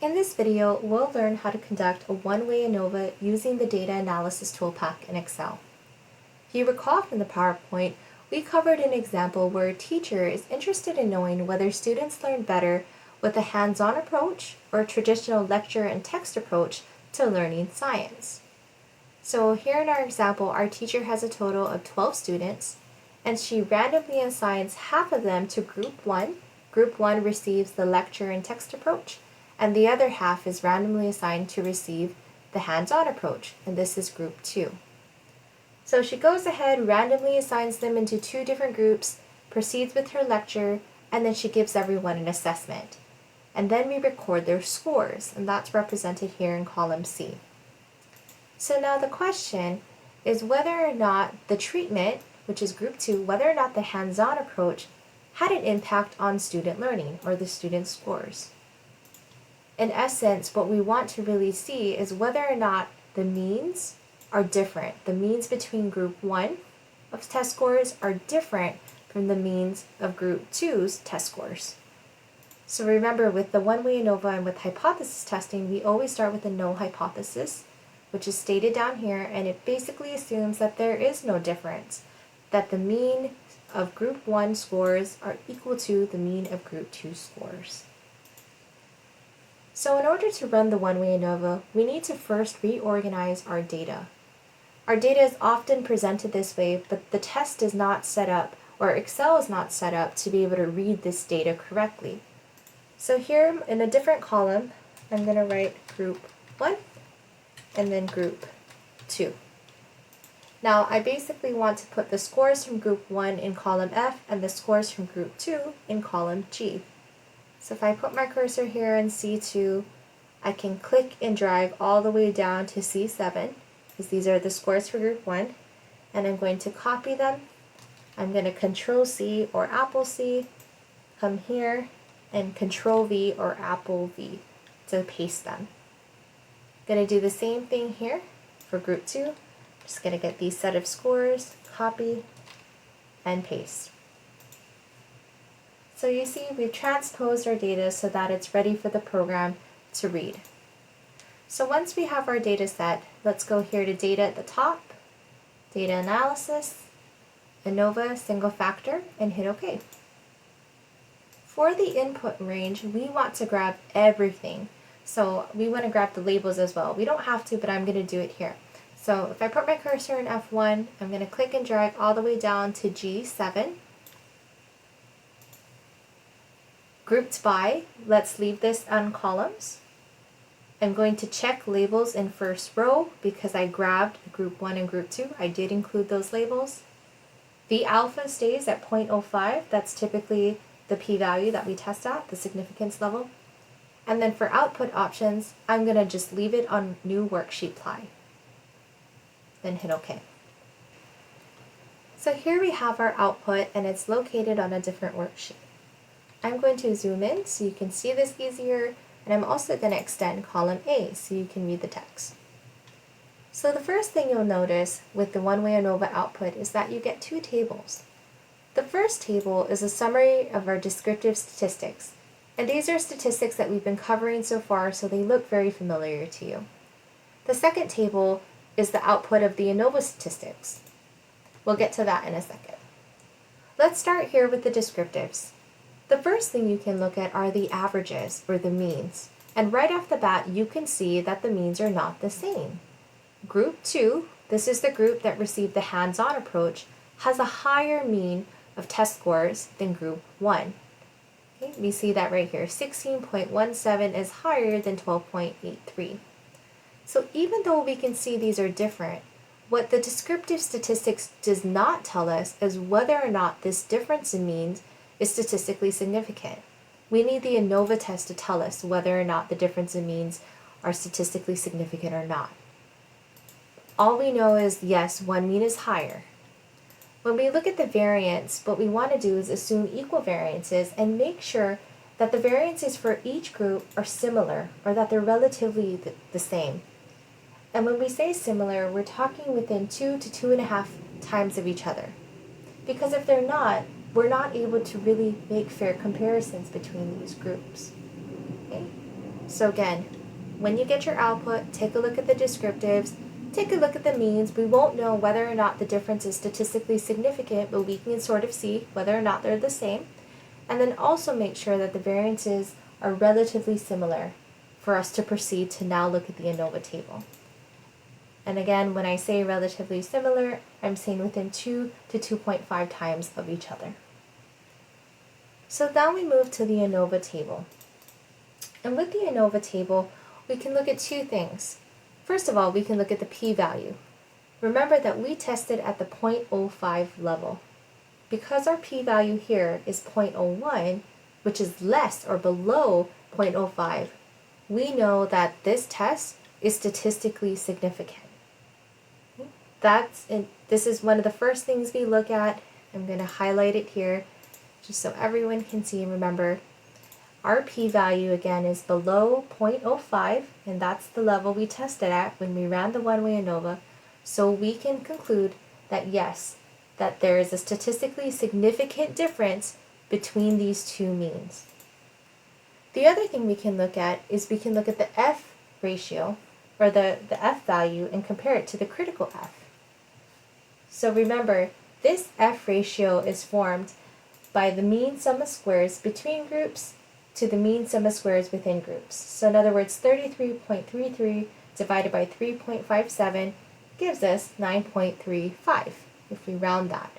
In this video, we'll learn how to conduct a one-way ANOVA using the Data Analysis ToolPak in Excel. If you recall from the PowerPoint, we covered an example where a teacher is interested in knowing whether students learn better with a hands-on approach or a traditional lecture and text approach to learning science. So here in our example, our teacher has a total of 12 students, and she randomly assigns half of them to Group 1. Group 1 receives the lecture and text approach, and the other half is randomly assigned to receive the hands-on approach, and this is Group 2. So she goes ahead, randomly assigns them into two different groups, proceeds with her lecture, and then she gives everyone an assessment. And then we record their scores, and that's represented here in column C. So now the question is whether or not the treatment, which is Group 2, whether or not the hands-on approach had an impact on student learning or the student scores. In essence, what we want to really see is whether or not the means are different. The means between Group 1 of test scores are different from the means of Group 2's test scores. So remember, with the one-way ANOVA and with hypothesis testing, we always start with a null hypothesis, which is stated down here, and it basically assumes that there is no difference, that the mean of Group 1 scores are equal to the mean of Group 2 scores. So in order to run the one-way ANOVA, we need to first reorganize our data. Our data is often presented this way, but the test is not set up, or Excel is not set up to be able to read this data correctly. So here in a different column, I'm going to write Group 1 and then Group 2. Now I basically want to put the scores from Group 1 in column F and the scores from Group 2 in column G. So if I put my cursor here in C2, I can click and drag all the way down to C7, because these are the scores for Group 1, and I'm going to copy them. I'm going to Control C or Apple C, come here, and Control V or Apple V to paste them. I'm going to do the same thing here for Group 2. Just going to get these set of scores, copy, and paste. So you see, we've transposed our data so that it's ready for the program to read. So once we have our data set, let's go here to Data at the top, Data Analysis, ANOVA Single Factor, and hit OK. For the input range, we want to grab everything. So we want to grab the labels as well. We don't have to, but I'm going to do it here. So if I put my cursor in F1, I'm going to click and drag all the way down to G7. Grouped by, let's leave this on columns. I'm going to check labels in first row because I grabbed Group 1 and Group 2. I did include those labels. The alpha stays at 0.05. That's typically the p-value that we test at, the significance level. And then for output options, I'm going to just leave it on New Worksheet Ply. Then hit OK. So here we have our output, and it's located on a different worksheet. I'm going to zoom in so you can see this easier, and I'm also going to extend column A so you can read the text. So the first thing you'll notice with the one-way ANOVA output is that you get two tables. The first table is a summary of our descriptive statistics, and these are statistics that we've been covering so far, so they look very familiar to you. The second table is the output of the ANOVA statistics. We'll get to that in a second. Let's start here with the descriptives. The first thing you can look at are the averages, or the means. And right off the bat, you can see that the means are not the same. Group 2, this is the group that received the hands-on approach, has a higher mean of test scores than Group 1. Okay, we see that right here. 16.17 is higher than 12.83. So even though we can see these are different, what the descriptive statistics does not tell us is whether or not this difference in means is statistically significant. We need the ANOVA test to tell us whether or not the difference in means are statistically significant or not. All we know is, yes, one mean is higher. When we look at the variance, what we want to do is assume equal variances and make sure that the variances for each group are similar, or that they're relatively the same. And when we say similar, we're talking within 2 to 2.5 times of each other. Because if they're not, we're not able to really make fair comparisons between these groups. Okay? So again, when you get your output, take a look at the descriptives, take a look at the means. We won't know whether or not the difference is statistically significant, but we can sort of see whether or not they're the same. And then also make sure that the variances are relatively similar for us to proceed to now look at the ANOVA table. And again, when I say relatively similar, I'm saying within 2 to 2.5 times of each other. So now we move to the ANOVA table. And with the ANOVA table, we can look at two things. First of all, we can look at the p-value. Remember that we tested at the 0.05 level. Because our p-value here is 0.01, which is less or below 0.05, we know that this test is statistically significant. This is one of the first things we look at. I'm going to highlight it here just so everyone can see and remember. Our p-value again is below 0.05, and that's the level we tested at when we ran the one-way ANOVA. So we can conclude that yes, that there is a statistically significant difference between these two means. The other thing we can look at is we can look at the F ratio, or the F value, and compare it to the critical F. So remember, this F ratio is formed by the mean sum of squares between groups to the mean sum of squares within groups. So in other words, 33.33 divided by 3.57 gives us 9.35 if we round that.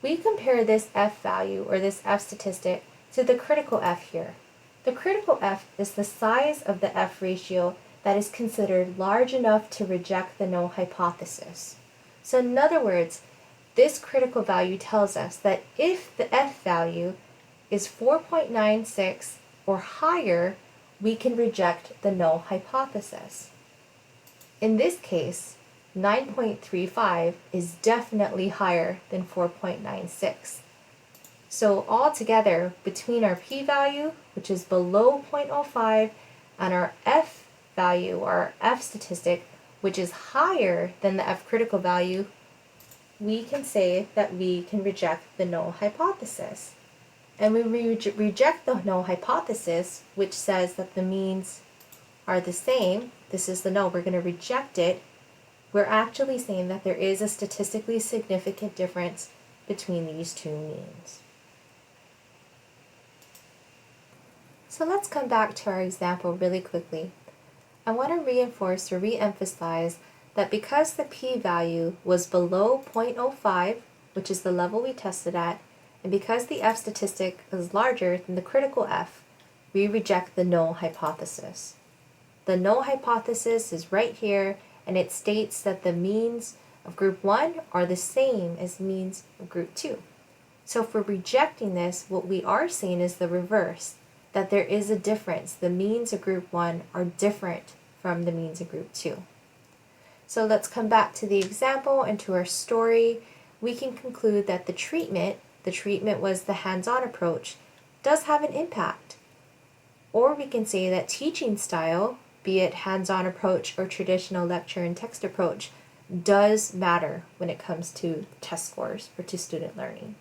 We compare this F value, or this F statistic, to the critical F here. The critical F is the size of the F ratio that is considered large enough to reject the null hypothesis. So in other words, this critical value tells us that if the F value is 4.96 or higher, we can reject the null hypothesis. In this case, 9.35 is definitely higher than 4.96. So altogether, between our p-value, which is below 0.05, and our F value, or our F statistic, which is higher than the F critical value, we can say that we can reject the null hypothesis. And when we reject the null hypothesis, which says that the means are the same, this is the null, we're going to reject it, we're actually saying that there is a statistically significant difference between these two means. So let's come back to our example really quickly. I want to reinforce or re-emphasize that because the p-value was below 0.05, which is the level we tested at, and because the F statistic is larger than the critical F, we reject the null hypothesis. The null hypothesis is right here, and it states that the means of group 1 are the same as means of group 2. So if we're rejecting this, what we are saying is the reverse, that there is a difference. The means of group 1 are different from the means of group 2. So let's come back to the example and to our story. We can conclude that the treatment was the hands-on approach, does have an impact. Or we can say that teaching style, be it hands-on approach or traditional lecture and text approach, does matter when it comes to test scores or to student learning.